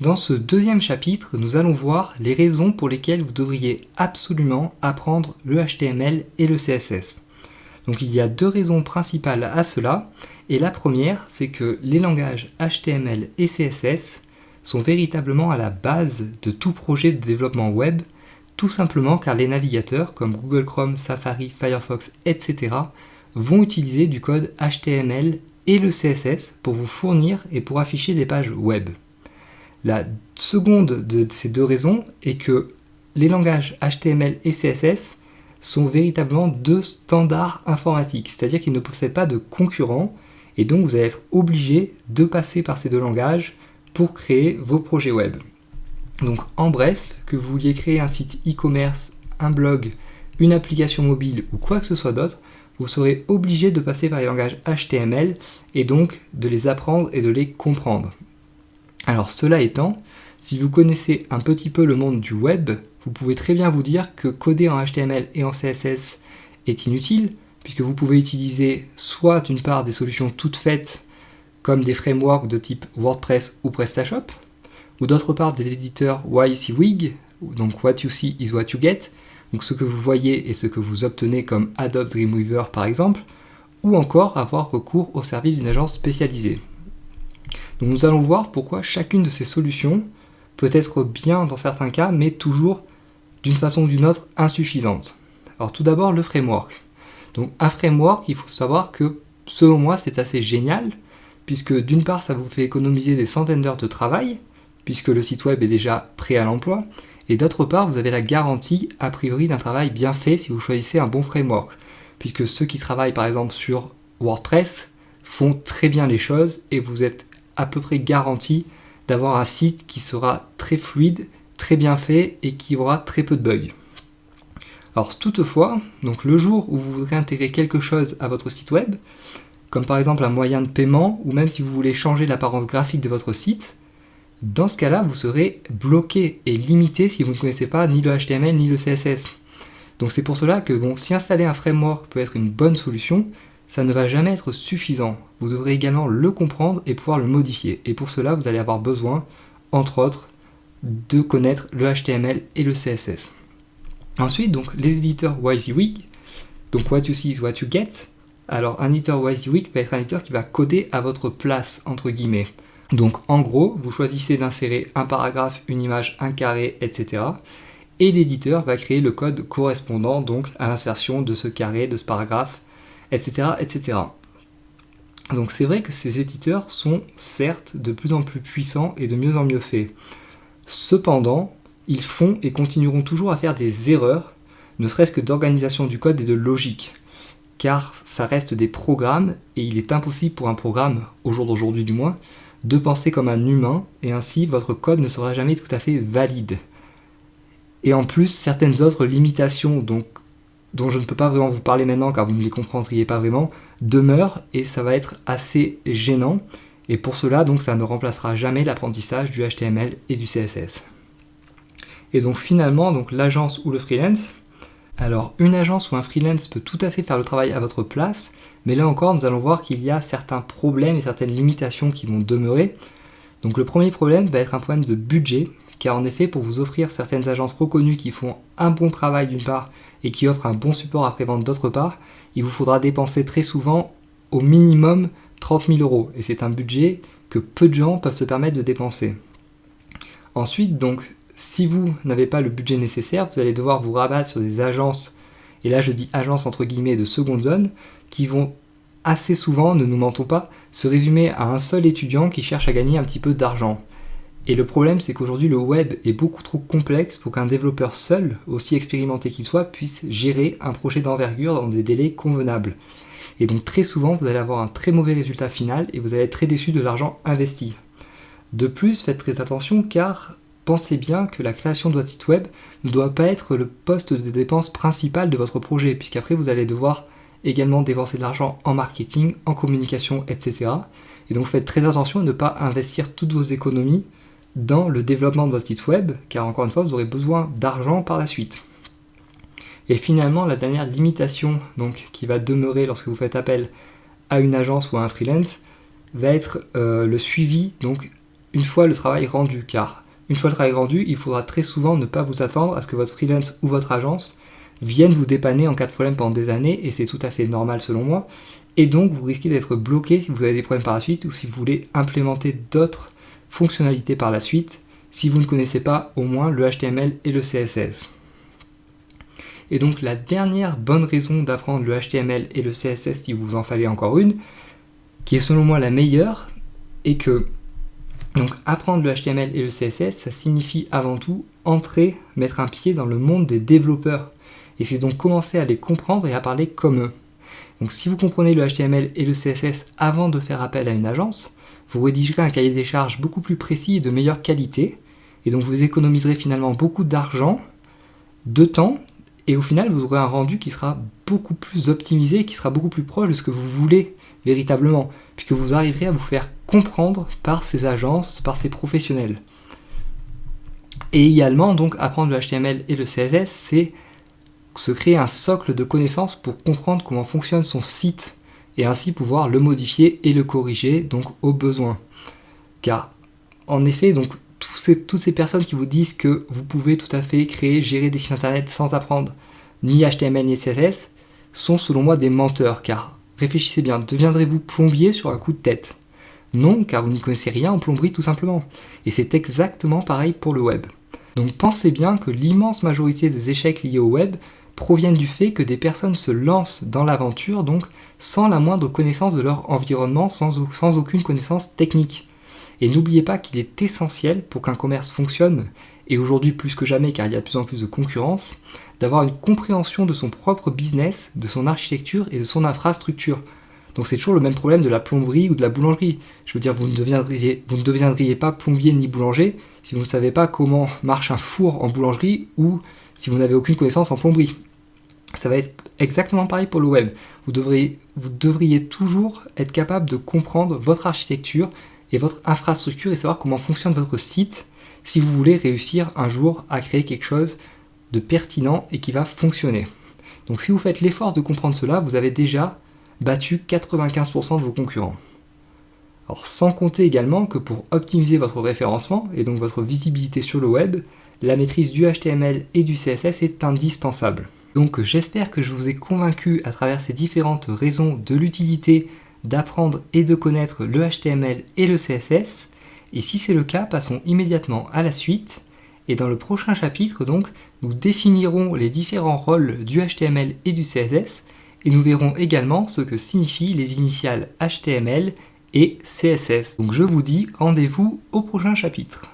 Dans ce deuxième chapitre, nous allons voir les raisons pour lesquelles vous devriez absolument apprendre le HTML et le CSS. Donc il y a deux raisons principales à cela, et la première, c'est que les langages HTML et CSS sont véritablement à la base de tout projet de développement web, tout simplement car les navigateurs comme Google Chrome, Safari, Firefox, etc. vont utiliser du code HTML et le CSS pour vous fournir et pour afficher des pages web. La seconde de ces deux raisons est que les langages HTML et CSS sont véritablement deux standards informatiques, c'est-à-dire qu'ils ne possèdent pas de concurrents, et donc vous allez être obligé de passer par ces deux langages pour créer vos projets web. Donc en bref, que vous vouliez créer un site e-commerce, un blog, une application mobile ou quoi que ce soit d'autre, vous serez obligé de passer par les langages HTML et donc de les apprendre et de les comprendre. Alors cela étant, si vous connaissez un petit peu le monde du web, vous pouvez très bien vous dire que coder en HTML et en CSS est inutile, puisque vous pouvez utiliser soit d'une part des solutions toutes faites, comme des frameworks de type WordPress ou PrestaShop, ou d'autre part des éditeurs WYSIWYG, donc What You See is What You Get, donc ce que vous voyez et ce que vous obtenez comme Adobe Dreamweaver par exemple, ou encore avoir recours au service d'une agence spécialisée. Donc nous allons voir pourquoi chacune de ces solutions peut être bien dans certains cas, mais toujours d'une façon ou d'une autre insuffisante. Alors tout d'abord le framework. Donc un framework, il faut savoir que selon moi c'est assez génial, puisque d'une part ça vous fait économiser des centaines d'heures de travail, puisque le site web est déjà prêt à l'emploi, et d'autre part vous avez la garantie a priori d'un travail bien fait si vous choisissez un bon framework, puisque ceux qui travaillent par exemple sur WordPress font très bien les choses et vous êtes à peu près garanti d'avoir un site qui sera très fluide, très bien fait et qui aura très peu de bugs. Alors toutefois, donc le jour où vous voudrez intégrer quelque chose à votre site web, comme par exemple un moyen de paiement ou même si vous voulez changer l'apparence graphique de votre site, dans ce cas-là, vous serez bloqué et limité si vous ne connaissez pas ni le HTML ni le CSS. Donc c'est pour cela que si installer un framework peut être une bonne solution, ça ne va jamais être suffisant. Vous devrez également le comprendre et pouvoir le modifier. Et pour cela, vous allez avoir besoin, entre autres, de connaître le HTML et le CSS. Ensuite, donc, les éditeurs WYSIWYG, donc What You See is What You Get. Alors, un éditeur WYSIWYG va être un éditeur qui va coder à votre place, entre guillemets. Donc, en gros, vous choisissez d'insérer un paragraphe, une image, un carré, etc. Et l'éditeur va créer le code correspondant donc à l'insertion de ce carré, de ce paragraphe, etc., etc. Donc c'est vrai que ces éditeurs sont certes de plus en plus puissants et de mieux en mieux faits. Cependant, ils font et continueront toujours à faire des erreurs, ne serait-ce que d'organisation du code et de logique, car ça reste des programmes et il est impossible pour un programme, au jour d'aujourd'hui du moins, de penser comme un humain et ainsi votre code ne sera jamais tout à fait valide. Et en plus, certaines autres limitations dont je ne peux pas vraiment vous parler maintenant car vous ne les comprendriez pas vraiment, demeurent et ça va être assez gênant. Et pour cela, donc, ça ne remplacera jamais l'apprentissage du HTML et du CSS. Et donc finalement, l'agence ou le freelance. Alors une agence ou un freelance peut tout à fait faire le travail à votre place, mais là encore, nous allons voir qu'il y a certains problèmes et certaines limitations qui vont demeurer. Donc le premier problème va être un problème de budget, car en effet, pour vous offrir certaines agences reconnues qui font un bon travail d'une part, et qui offre un bon support après-vente d'autre part, il vous faudra dépenser très souvent au minimum 30 000 €. Et c'est un budget que peu de gens peuvent se permettre de dépenser. Ensuite, donc, si vous n'avez pas le budget nécessaire, vous allez devoir vous rabattre sur des agences, et là je dis agences entre guillemets de seconde zone, qui vont assez souvent, ne nous mentons pas, se résumer à un seul étudiant qui cherche à gagner un petit peu d'argent. Et le problème, c'est qu'aujourd'hui, le web est beaucoup trop complexe pour qu'un développeur seul, aussi expérimenté qu'il soit, puisse gérer un projet d'envergure dans des délais convenables. Et donc très souvent, vous allez avoir un très mauvais résultat final et vous allez être très déçu de l'argent investi. De plus, faites très attention car pensez bien que la création de votre site web ne doit pas être le poste de dépense principal de votre projet, puisqu'après vous allez devoir également dépenser de l'argent en marketing, en communication, etc. Et donc faites très attention à ne pas investir toutes vos économies dans le développement de votre site web, car encore une fois, vous aurez besoin d'argent par la suite. Et finalement, la dernière limitation qui va demeurer lorsque vous faites appel à une agence ou à un freelance va être le suivi une fois le travail rendu, car une fois le travail rendu, il faudra très souvent ne pas vous attendre à ce que votre freelance ou votre agence vienne vous dépanner en cas de problème pendant des années, et c'est tout à fait normal selon moi, et donc vous risquez d'être bloqué si vous avez des problèmes par la suite ou si vous voulez implémenter d'autres fonctionnalités par la suite, si vous ne connaissez pas au moins le HTML et le CSS. Et donc la dernière bonne raison d'apprendre le HTML et le CSS, si vous en fallait encore une, qui est selon moi la meilleure, est que donc apprendre le HTML et le CSS, ça signifie avant tout mettre un pied dans le monde des développeurs. Et c'est donc commencer à les comprendre et à parler comme eux. Donc si vous comprenez le HTML et le CSS avant de faire appel à une agence, vous rédigerez un cahier des charges beaucoup plus précis et de meilleure qualité, et donc vous économiserez finalement beaucoup d'argent, de temps, et au final vous aurez un rendu qui sera beaucoup plus optimisé, qui sera beaucoup plus proche de ce que vous voulez véritablement, puisque vous arriverez à vous faire comprendre par ces agences, par ces professionnels. Et également, donc, apprendre le HTML et le CSS, c'est se créer un socle de connaissances pour comprendre comment fonctionne son site, et ainsi pouvoir le modifier et le corriger, donc au besoin. Car, en effet, donc, toutes ces personnes qui vous disent que vous pouvez tout à fait créer, gérer des sites internet sans apprendre ni HTML ni CSS, sont selon moi des menteurs, car réfléchissez bien, deviendrez-vous plombier sur un coup de tête? Non, car vous n'y connaissez rien en plomberie tout simplement. Et c'est exactement pareil pour le web. Donc pensez bien que l'immense majorité des échecs liés au web proviennent du fait que des personnes se lancent dans l'aventure, donc sans la moindre connaissance de leur environnement, sans aucune connaissance technique. Et n'oubliez pas qu'il est essentiel pour qu'un commerce fonctionne, et aujourd'hui plus que jamais car il y a de plus en plus de concurrence, d'avoir une compréhension de son propre business, de son architecture et de son infrastructure. Donc c'est toujours le même problème de la plomberie ou de la boulangerie. Je veux dire, vous ne deviendriez pas plombier ni boulanger si vous ne savez pas comment marche un four en boulangerie ou si vous n'avez aucune connaissance en plomberie. Ça va être exactement pareil pour le web. Vous devriez toujours être capable de comprendre votre architecture et votre infrastructure et savoir comment fonctionne votre site si vous voulez réussir un jour à créer quelque chose de pertinent et qui va fonctionner. Donc si vous faites l'effort de comprendre cela, vous avez déjà battu 95% de vos concurrents. Alors sans compter également que pour optimiser votre référencement et donc votre visibilité sur le web, la maîtrise du HTML et du CSS est indispensable. Donc j'espère que je vous ai convaincu à travers ces différentes raisons de l'utilité d'apprendre et de connaître le HTML et le CSS. Et si c'est le cas, passons immédiatement à la suite. Et dans le prochain chapitre, donc, nous définirons les différents rôles du HTML et du CSS, et nous verrons également ce que signifient les initiales HTML et CSS. Donc je vous dis rendez-vous au prochain chapitre.